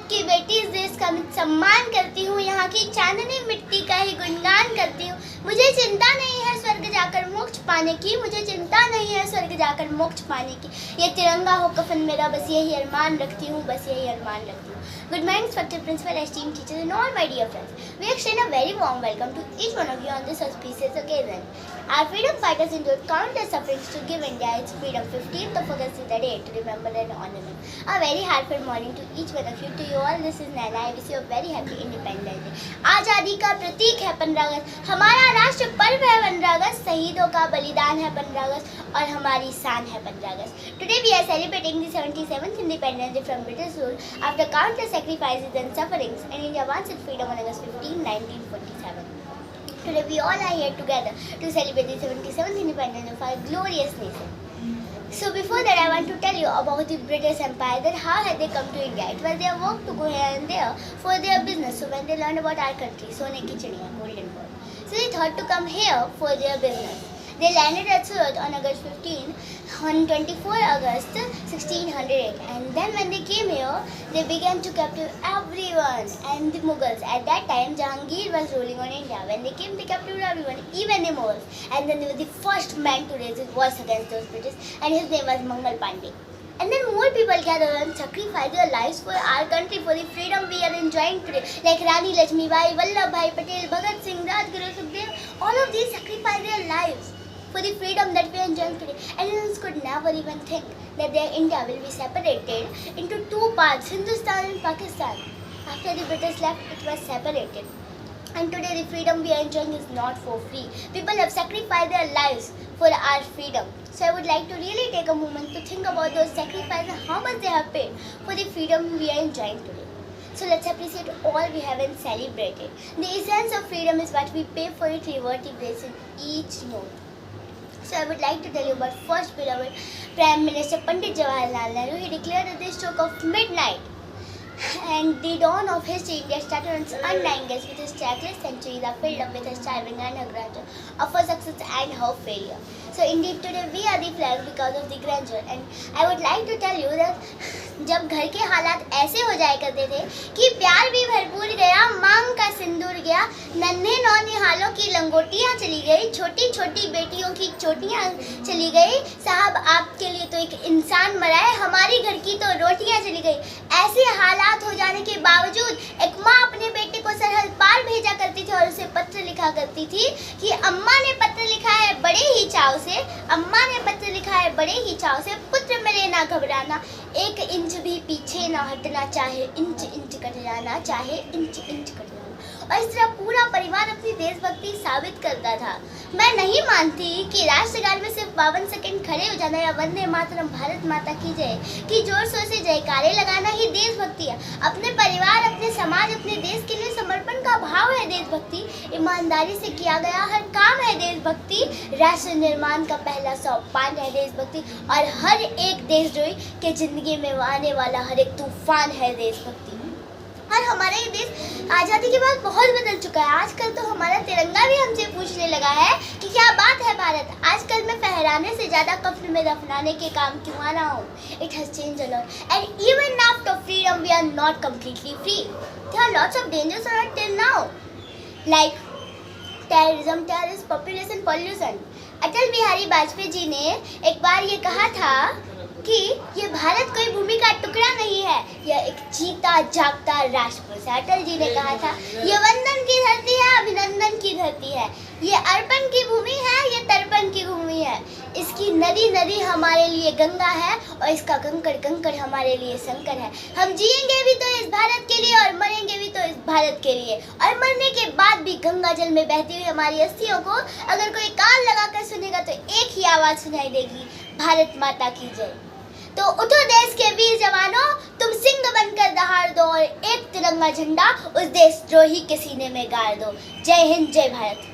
की बेटी इस देश का सम्मान करती हूँ, यहाँ की चांदनी मिट्टी का ही गुणगान करती हूँ। मुझे चिंता नहीं है स्वर्ग जाकर मोक्ष पाने की, मुझे चिंता नहीं है स्वर्ग जाकर मोक्ष पाने की। ये तिरंगा हो कफन मेरा, बस यही अरमान रखती हूँ, बस यही अरमान रखती हूँ। Good morning, respected principal, esteemed teachers, and all my dear friends. We extend a very warm welcome to each one of you on this auspicious occasion. Our freedom fighters endured countless sufferings to give India its freedom. 15th of August is the day to remember and honor them. A very heartfelt morning to each one of you. To you all, this is Naina. I wish you a very happy Independence Day. आज़ादी का प्रतीक है 15 अगस्त, हमारा राष्ट्र पर्व है 15 अगस्त, शहीदों का बलिदान है 15 अगस्त और हमारी शान है 15 अगस्त. Today we are celebrating the 77th Independence Day from British rule after countless sacrifices and sufferings, and India won its freedom on August 15, 1947. Today we all are here together to celebrate the 77th Independence of our glorious nation. So before that, I want to tell you about the British Empire, that how had they come to India. It was their work to go here and there for their business. So when they learned about our country, Sone ki Chidiya, Golden Bird, so they thought to come here for their business. They landed at Surat on August 15, on 24 August 1608, and then when they came here, they began to capture everyone. And the Mughals, at that time Jahangir was ruling on India. When they came, they captured everyone, even the Mughals. And then they were the first man to raise his voice against those British, and his name was Mangal Pandey. And then more people gathered and sacrificed their lives for our country, for the freedom we are enjoying today. Like Rani Lakshmibai, Vallabhbhai Patel, Bhagat Singh, Rajguru Sukhdev, all of these sacrificed their lives for the freedom that we are enjoying today. And Indians could never even think that their India will be separated into two parts, Hindustan and Pakistan. After the British left, it was separated. And today the freedom we are enjoying is not for free. People have sacrificed their lives for our freedom. So I would like to really take a moment to think about those sacrifices and how much they have paid for the freedom we are enjoying today. So let's appreciate all we have and celebrate it. The essence of freedom is what we pay for it, revert the place in each note. So I would like to tell you about first beloved Prime Minister Pandit Jawaharlal Nehru. He declared at the stroke of midnight, and the dawn of history, India started on its undying guess with his trackless centuries are filled up with her striving and her grandeur, of her success and her failure. So indeed today we are the flag because of the grandeur. And I would like to tell you that जब घर के हालात ऐसे हो जाया करते थे कि प्यार भी भरपूर गया, मांग का सिंदूर गया, नन्हे नौनिहालों की लंगोटियाँ चली गई, छोटी छोटी बेटियों की चोटियाँ चली गई, साहब आपके लिए तो एक इंसान मरा है, हमारी घर की तो रोटियाँ चली गई. ऐसे हालात हो जाने के बावजूद एक माँ अपने बेटे को सरहद पार भेजा करती थी और उसे पत्र लिखा करती थी कि अम्मा ने पत्र लिखा है बड़े ही चाव से, अम्मा ने पत्र लिखा है बड़े ही चाव से, पुत्र मेरे ना घबराना, एक इंच भी पीछे ना हटना, चाहे इंच इंच कट जाना, चाहे इंच इंच कट जाना. और इस तरह पूरा परिवार अपनी देशभक्ति साबित करता था. मैं नहीं मानती कि राष्ट्रगान में सिर्फ 52 सेकंड खड़े हो जाना या वंदे मातरम भारत माता की जय कि जोर शोर से जयकारे लगाना ही देशभक्ति है. अपने परिवार, अपने समाज, अपने देश के लिए समर्पण का भाव है देशभक्ति. ईमानदारी से किया गया हर काम है देशभक्ति. राष्ट्र निर्माण का पहला सोपान है देशभक्ति. और हर एक देशद्रोही के जिंदगी में आने वाला हर एक तूफान है देशभक्ति. और हमारा ये देश आज़ादी के बाद बहुत बदल चुका है. आजकल तो हमारा तिरंगा भी हमसे पूछने लगा है कि क्या बात है भारत. आजकल मैं फहराने से ज़्यादा कफ्न में दफनाने के काम क्यों आ रहा हूँ. It has changed a lot. And even after freedom, we are not completely free. There are lots of dangers around till now, like terrorism, population, pollution. Atal Bihari Vajpayee ji ने एक बार ये कहा था कि ये भारत कोई भूमि का टुकड़ा नहीं है, यह एक जीता जागता राष्ट्र है. अटल जी ने कहा था ये वंदन की धरती है, अभिनंदन की धरती है, ये अर्पण की भूमि है, ये तर्पण की भूमि है. इसकी नदी नदी हमारे लिए गंगा है और इसका कंकड़ कंकड़ हमारे लिए शंकर है. हम जिएंगे भी तो इस भारत के लिए और मरेंगे भी तो इस भारत के लिए. और मरने के बाद भी गंगा जल में बहती हुई हमारी अस्थियों को अगर कोई कान लगाकर सुनेगा तो एक ही आवाज़ सुनाई देगी, भारत माता की जय. तो उठो देश के वीर जवानों, तुम सिंह बनकर दहाड़ दो और एक तिरंगा झंडा उस देशद्रोही के सीने में गाड़ दो. जय हिंद, जय भारत.